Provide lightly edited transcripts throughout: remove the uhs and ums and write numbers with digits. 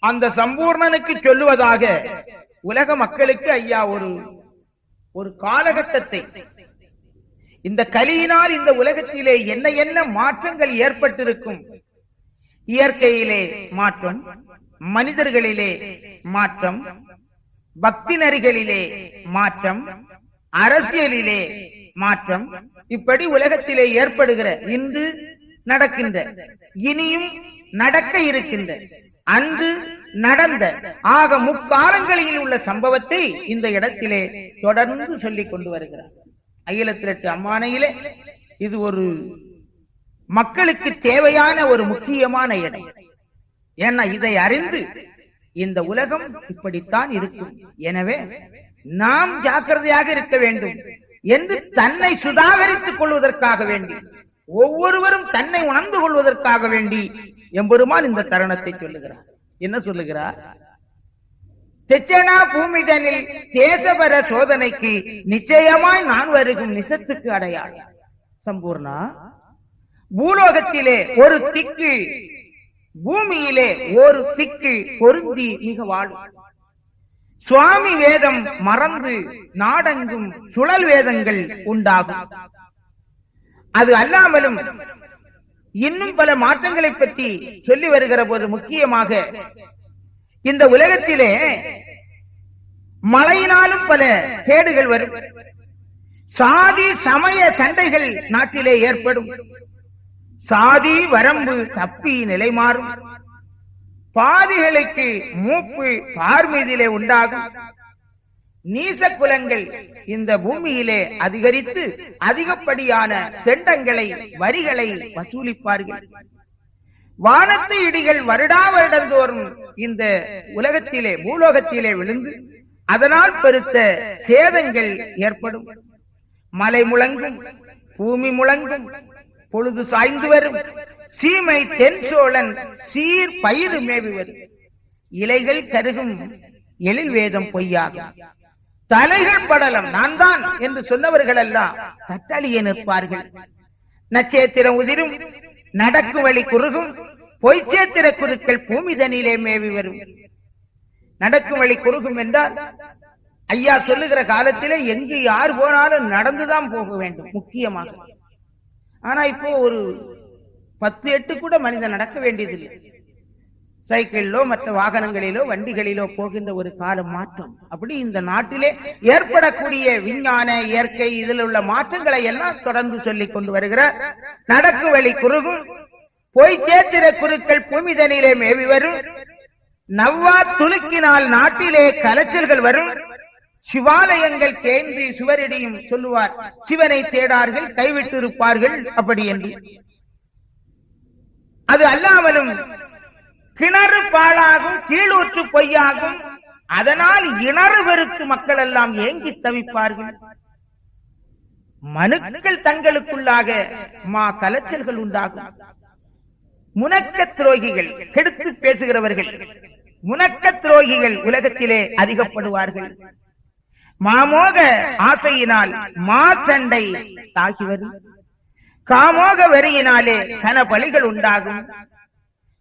அந்த சம்பூர்ணனுக்கு சொல்லுவதாக உலக மக்களுக்கு ஐயா ஒரு காலகட்டத்தை, இந்த கலியினால் இந்த உலகத்திலே என்ன என்ன மாற்றங்கள் ஏற்பட்டிருக்கும், இயற்கையிலே மாற்றம், மனிதர்களிலே மாற்றம், பக்தி நெறிகளிலே மாற்றம், அரசியலிலே மாற்றம், இப்படி உலகத்திலே ஏற்படுகிற, இன்று நடக்கின்ற, இனியும் நடக்க இருக்கின்ற, அன்று நடந்த ஆக முக்காலங்களில் உள்ள சம்பவத்தை இந்த இடத்திலே தொடர்ந்து சொல்லிக் கொண்டு வருகிறார். அகிலத்திரட்டு அம்மானையிலே இது ஒரு மக்களுக்கு தேவையான ஒரு முக்கியமான இடம். ஏன்னா இதை அறிந்து இந்த உலகம் இப்படித்தான் இருக்கும், எனவே நாம் ஜாக்கிரதையாக இருக்க வேண்டும் என்று தன்னை சுதாகரித்துக் கொள்வதற்காக வேண்டி, ஒவ்வொருவரும் தன்னை உணர்ந்து கொள்வதற்காக வேண்டி எம்பெருமான் இந்த தருணத்தை சொல்லுகிறார். என்ன சொல்லுகிறார்? தெச்சனா பூமிதனில் தேசபர சோதனைக்கு நிச்சயமாய் நான் வருகும் நிசத்துக்கு அடையாளம். சம்பூர்ணா, பூலோகத்திலே ஒரு திக்கு, பூமியிலே ஒரு திக்கு பொருந்தி மிக வாழும். சுவாமி வேதம் மறந்து நாடெங்கும் சுழல் வேதங்கள் உண்டாகும். அது அல்லாமலும் இன்னும் பல மாற்றங்களை பற்றி சொல்லி வருகிற போது, முக்கியமாக இந்த உலகத்திலே மழையினாலும் பல கேடுகள் வரும். சாதி சமய சண்டைகள் நாட்டிலே ஏற்படும். சாதி வரம்பு தப்பி நிலை மாறும். பாதிகளுக்கு மூப்பு பார்மீதிலே உண்டாகும். நீச குலங்கள் இந்த பூமியிலே அதிகரித்து அதிகப்படியான தெண்டங்களை, வரிகளை வசூலிப்பார்கள். வானத்து இடிகள் வருடா வருடந்தோறும் இந்த உலகத்திலே, பூலோகத்திலே விழுந்து அதனால் பெருத்த சேதங்கள் ஏற்படும். மலை முழங்கும், பூமி முழங்கும், பொழுது சாய்ந்து வரும். சீமை தென் சோழன் சீர் பயிறு மேவி வரும். இலைகள் கருகும், எழில் வேதம் பொய்யாகும். தலைகள் படலம் நான் தான் என்று சொன்னவர்கள் எல்லாம் தட்டழிய நிற்பார்கள். நட்சத்திரம் உதிரும், நடக்கும் வழி குறுகும், பொய்ச்சேத்திர குருக்கள் பூமிதனிலே மேவி வரும். நடக்கும் வழி குறுகும் என்றால் ஐயா சொல்லுகிற காலத்திலே எங்கு யார் போனாலும் நடந்துதான் போக வேண்டும் முக்கியமாக. ஆனா இப்போ ஒரு 10 எட்டு கூட மனிதன் நடக்க வேண்டியதில்லை. சைக்கிளிலோ மற்ற வாகனங்களிலோ வண்டிகளிலோ போகின்ற ஒரு கால மாற்றம். அப்படி இந்த நாட்டிலே ஏற்படக்கூடிய விஞ்ஞான, இயற்கை, இதில் உள்ள மாற்றங்களை எல்லாம் தொடர்ந்து சொல்லிக் கொண்டு வருகிறார். நடக்கும் வழி குறுகும், பொய் சேத்திர குருக்கள் பூமிதனிலே மேவி வரும். நவ்வா துலுக்கினால் நாட்டிலே கலைச்சல்கள் வரும். சிவாலயங்கள் தேய்ந்து சுவரடியும் சொல்லுவார். சிவனை தேடார்கள், கைவிட்டு இருப்பார்கள் அப்படி என்று. அது அல்லாமலும் கிணறு பாழாகும், கீழூற்று பொய்யாகும். அதனால் இணறு வெறுத்து மக்கள் எல்லாம் ஏங்கி தவிப்பார்கள். மனுக்கள் தங்களுக்குள்ளாக கலைச்சல்கள் உண்டாகும். முனக்க துரோகிகள், கெடுத்து பேசுகிறவர்கள், முனக்க துரோகிகள் உலகத்திலே அதிகப்படுவார்கள். மாமோக ஆசையினால் மாசண்டை தாக்கி வரும். காமோக வெறியினாலே கன பலிகள் உண்டாகும்.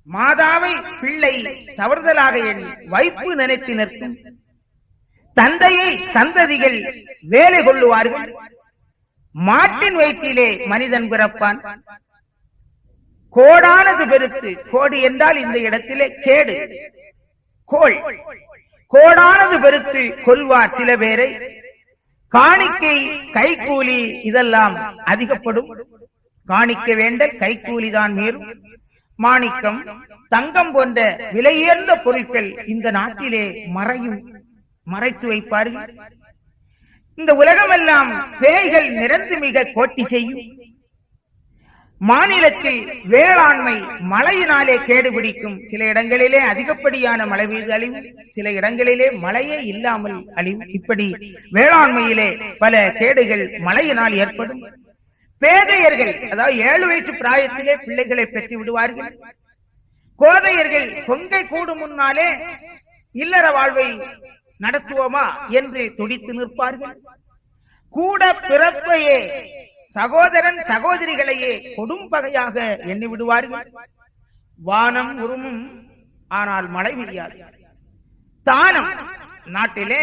மாதாவை பிள்ளை தவறுதலாக எண்ணி வைப்பு நினைத்து நிற்கும். தந்தையை சந்ததிகள் வேலை கொள்ளுவார்கள். மாட்டின் வயிற்றிலே மனிதன் பிறப்பான். கோடானது பெருத்து, கோடி என்றால் இந்த இடத்திலே கேடு, கோள், கோடானது பெருத்து கொல்வார் சில பேரை. காணிக்கை, கைக்கூலி இதெல்லாம் அதிகப்படும். காணிக்க வேண்ட கைக்கூலிதான் மீறும். மாணிக்கம், தங்கம் போன்ற விலையுயர்ந்த பொருட்கள் இந்த நாட்டிலே மறைத்து வைப்பார்கள். இந்த உலகமெல்லாம் பேய்கள் நிறந்து மிக கோட்டி செய்யும். மாநிலத்தில் வேளாண்மை மழையினாலே கேடு பிடிக்கும். சில இடங்களிலே அதிகப்படியான மழை பெய்து அழிவும், சில இடங்களிலே மழையே இல்லாமல் அழிவும். இப்படி வேளாண்மையிலே பல கேடுகள் மழையினால் ஏற்படும். பேதையர்கள், அதாவது 7 வயசு பிராயத்திலே பிள்ளைகளை பெற்று விடுவார்கள். கோதையர்கள் கொங்கை கூடும் முன்னாலே இல்லற வாழ்வை நடத்துவோமா என்று துடித்து நிற்பார்கள். கூட பிறப்பையே, சகோதரன் சகோதரிகளையே கொடும் பகையாக எண்ணி விடுவார்கள். வானம் உருமும், ஆனால் மழை பெய்யாது. தானம், நாட்டிலே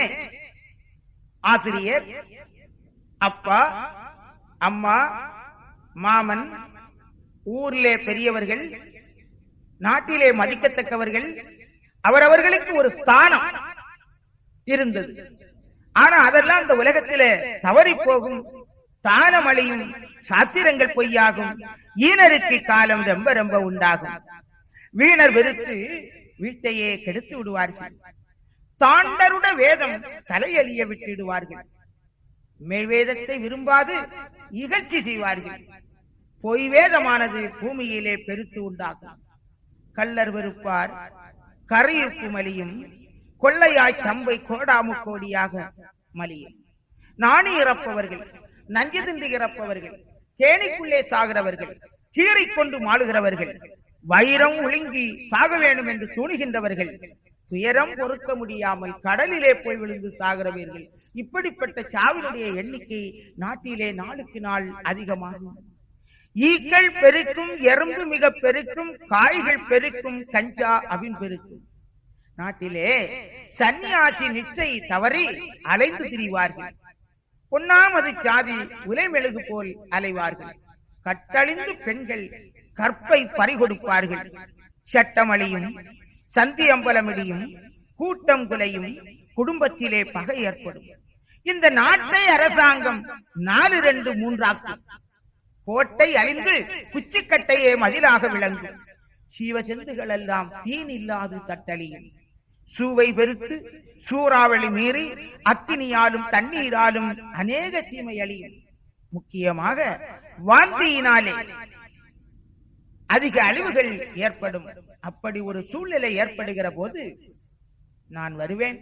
ஆசிரியர், அப்பா, அம்மா, மாமன், ஊரிலே பெரியவர்கள், நாட்டிலே மதிக்கத்தக்கவர்கள், அவரவர்களுக்கு ஒரு ஸ்தானம் இருந்தது. ஆனா அதெல்லாம் இந்த உலகத்திலே தவறி போகும், தானமழியும், சாத்திரங்கள் பொய்யாகும், ஈனருக்கு காலம் ரொம்ப ரொம்ப உண்டாகும். வீணர் வெறுத்து வீட்டையே கெடுத்து விடுவார்கள். தாண்டருட வேதம் தலையழிய விட்டுடுவார்கள். மெய்வேதத்தை விரும்பாது இகழ்ச்சி செய்வார்கள். பொய் வேதமானது பூமியிலே பெருத்து உண்டாகும். கள்ளர் வெறுப்பார், கரையுப்பு மலியும், கொள்ளையாய் சம்பை கோடாமு கோடியாக மலியும். நாணி இறப்பவர்கள், நஞ்சு திண்டு இறப்பவர்கள், தேனிக்குள்ளே சாகிறவர்கள், கீரை கொண்டு மாளுகிறவர்கள், வைரம் ஒழுங்கி சாக வேண்டும் என்று துணிகின்றவர்கள், துயரம் பொறுக்க முடியாமல் கடலிலே போய் விழுந்து சாகிறவர்கள், இப்படிப்பட்ட சாவினுடைய எண்ணிக்கை நாட்டிலே நாளுக்கு நாள் அதிகமாகும். ஈக்கள் பெருக்கும், எறும்பு மிக பெருக்கும், காய்கள் பெருக்கும், கஞ்சா அபின் பெருக்கும். நாட்டிலே சன்னியாசி நிச்சை தவறி அலைந்து திரிவார்கள். பொன்னாமது சாதி உலைமெழுகு போல் அலைவார்கள். கட்டழிந்து பெண்கள் கற்பை பறிகொடுப்பார்கள். சட்டமளியும், சந்தி அம்பலமிடியும், கூட்டம் குலையும், குடும்பத்திலே பகை ஏற்படும். இந்த நாட்டை அரசாங்கம் 4-2-3 கோட்டை அழிந்து குச்சிக்கட்டையே மதிலாக விளங்கும். சீவசெந்துகள் எல்லாம் தீன் இல்லாது தட்டழியும். சூவை பெருத்து சூறாவளி மீறி அக்கினியாலும் தண்ணீராலும் அநேக சீமை அழியும். முக்கியமாக வாந்தியினாலே அதிக அழிவுகள் ஏற்படும். அப்படி ஒரு சூழ்நிலை ஏற்படுகிற போது நான் வருவேன்,